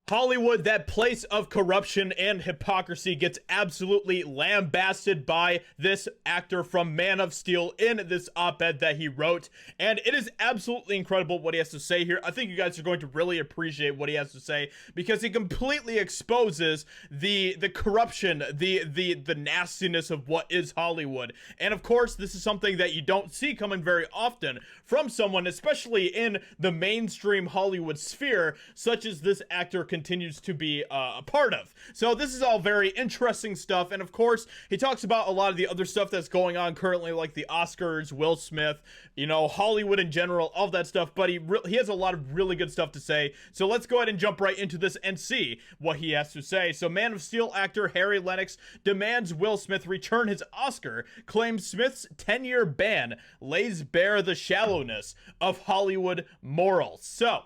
Hollywood, that place of corruption and hypocrisy, gets absolutely lambasted by this actor from Man of Steel in this op-ed that he wrote, and it is absolutely incredible what he has to say here. I think you guys are going to really appreciate what he has to say, because he completely exposes the corruption, the nastiness of what is Hollywood. And of course, this is something that you don't see coming very often from someone, especially in the mainstream Hollywood sphere, such as this actor continues to be a part of. So this is all very interesting stuff, and of course he talks about a lot of the other stuff that's going on currently, like the Oscars, Will Smith, you know, Hollywood in general, all that stuff. But he has a lot of really good stuff to say, so let's go ahead and jump right into this and see what he has to say. So Man of Steel actor Harry Lennox demands Will Smith return his Oscar, claims Smith's 10-year ban lays bare the shallowness of Hollywood morals. So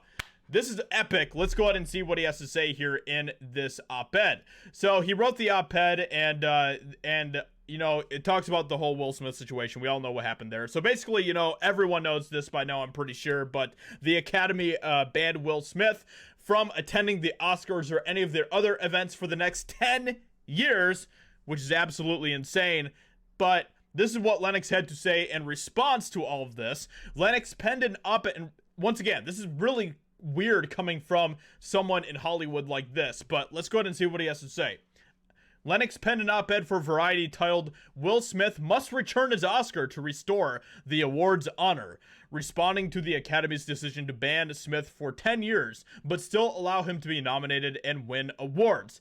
this is epic. Let's go ahead and see what he has to say here in this op-ed. So he wrote the op-ed, and you know, it talks about the whole Will Smith situation. We all know what happened there. So basically, you know, everyone knows this by now, I'm pretty sure, but the Academy banned Will Smith from attending the Oscars or any of their other events for the next 10 years, which is absolutely insane. But this is what Lennox had to say in response to all of this. Lennox penned an op-ed, and once again, this is really weird coming from someone in Hollywood like this, but let's go ahead and see what he has to say. Lennox penned an op-ed for Variety titled, "Will Smith Must Return His Oscar to Restore the Award's Honor," responding to the Academy's decision to ban Smith for 10 years, but still allow him to be nominated and win awards.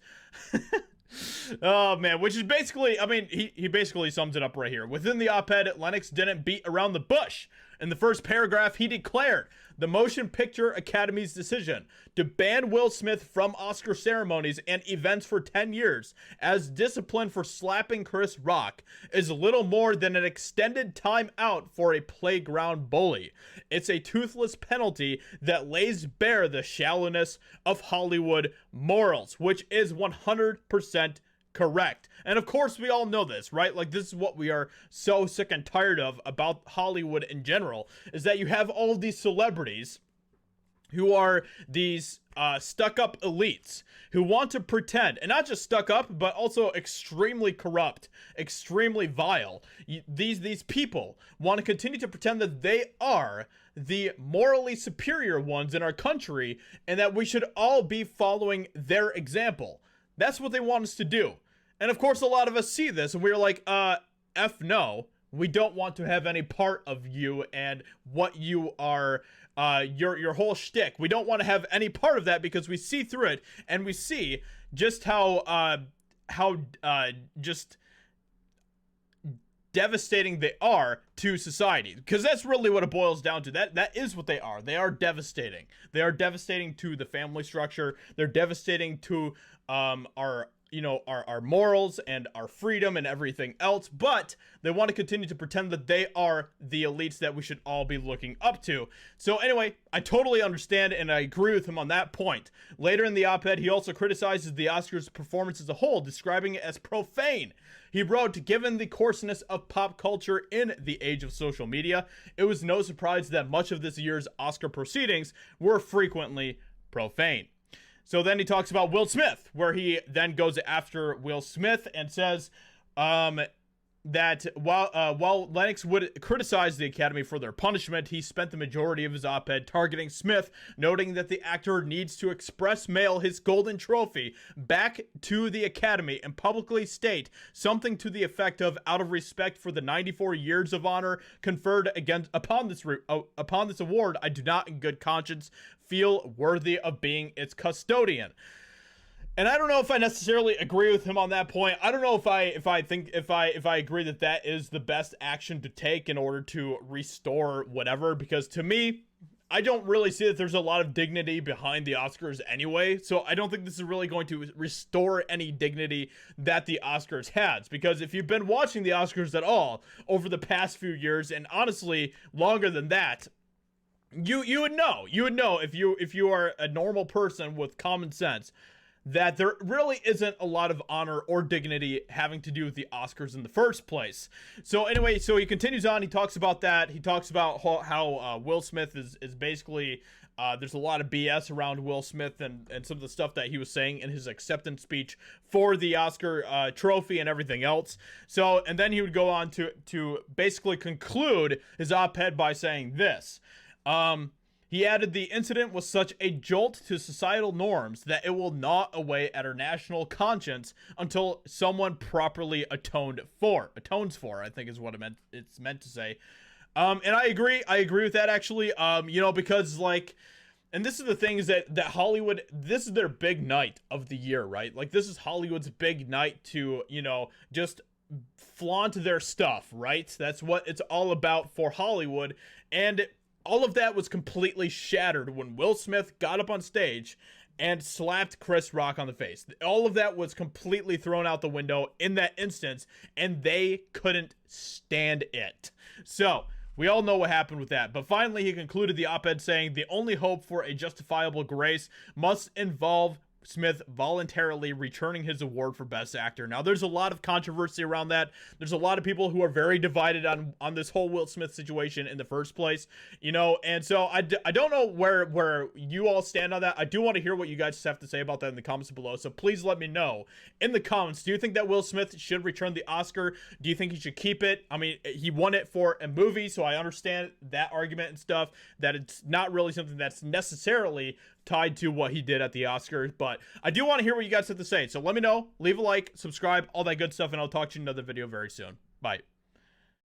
Oh man, which is basically, I mean, he basically sums it up right here. Within the op-ed, Lennox didn't beat around the bush. In the first paragraph, he declared the Motion Picture Academy's decision to ban Will Smith from Oscar ceremonies and events for 10 years as discipline for slapping Chris Rock is little more than an extended time out for a playground bully. It's a toothless penalty that lays bare the shallowness of Hollywood morals, which is 100% correct. And of course, we all know this, right? Like, this is what we are so sick and tired of about Hollywood in general, is that you have all of these celebrities who are these stuck-up elites who want to pretend, and not just stuck up, but also extremely corrupt, extremely vile. These people want to continue to pretend that they are the morally superior ones in our country, and that we should all be following their example. That's what they want us to do. And of course, a lot of us see this, and we're like, F no. We don't want to have any part of you and what you are, your whole shtick. We don't want to have any part of that, because we see through it, and we see just how just devastating they are to society, because that's really what it boils down to. That is what they are. They are devastating. They are devastating to the family structure. They're devastating to our morals and our freedom and everything else, but they want to continue to pretend that they are the elites that we should all be looking up to. So anyway, I totally understand, and I agree with him on that point. Later in the op-ed, he also criticizes the Oscars performance as a whole, describing it as profane. He wrote, "Given the coarseness of pop culture in the age of social media, it was no surprise that much of this year's Oscar proceedings were frequently profane." So then he talks about Will Smith, where he then goes after Will Smith and says that while Lennox would criticize the Academy for their punishment, he spent the majority of his op-ed targeting Smith, noting that the actor needs to express mail his golden trophy back to the Academy and publicly state something to the effect of, "Out of respect for the 94 years of honor conferred upon this award, I do not in good conscience feel worthy of being its custodian." And I don't know if I necessarily agree with him on that point. I don't know if I agree that that is the best action to take in order to restore whatever, because to me, I don't really see that there's a lot of dignity behind the Oscars anyway. So I don't think this is really going to restore any dignity that the Oscars has, because if you've been watching the Oscars at all over the past few years, and honestly longer than that, you would know if you are a normal person with common sense, that there really isn't a lot of honor or dignity having to do with the Oscars in the first place. So anyway, so he continues on. He talks about that. He talks about how Will Smith is basically There's a lot of BS around Will Smith and some of the stuff that he was saying in his acceptance speech for the Oscar trophy and everything else. So, and then he would go on to basically conclude his op-ed by saying this. He added, the incident was such a jolt to societal norms that it will gnaw away at our national conscience until someone properly atones for, I think is what it's meant to say. And I agree with that, actually. You know, because, like, and this is the thing, is that Hollywood, this is their big night of the year, right? Like, this is Hollywood's big night to, you know, just flaunt their stuff, right? That's what it's all about for Hollywood. And all of that was completely shattered when Will Smith got up on stage and slapped Chris Rock on the face. All of that was completely thrown out the window in that instance, and they couldn't stand it. So, we all know what happened with that. But finally, he concluded the op-ed saying, the only hope for a justifiable grace must involve Smith voluntarily returning his award for Best Actor. Now, there's a lot of controversy around that. There's a lot of people who are very divided on this whole Will Smith situation in the first place, you know, and so I don't know where you all stand on that. I do want to hear what you guys have to say about that in the comments below, so please let me know in the comments. Do you think that Will Smith should return the Oscar? Do you think he should keep it? I mean, he won it for a movie, so I understand that argument and stuff, that it's not really something that's necessarily tied to what he did at the Oscars, but I do want to hear what you guys have to say. So let me know, leave a like, subscribe, all that good stuff, and I'll talk to you in another video very soon. Bye.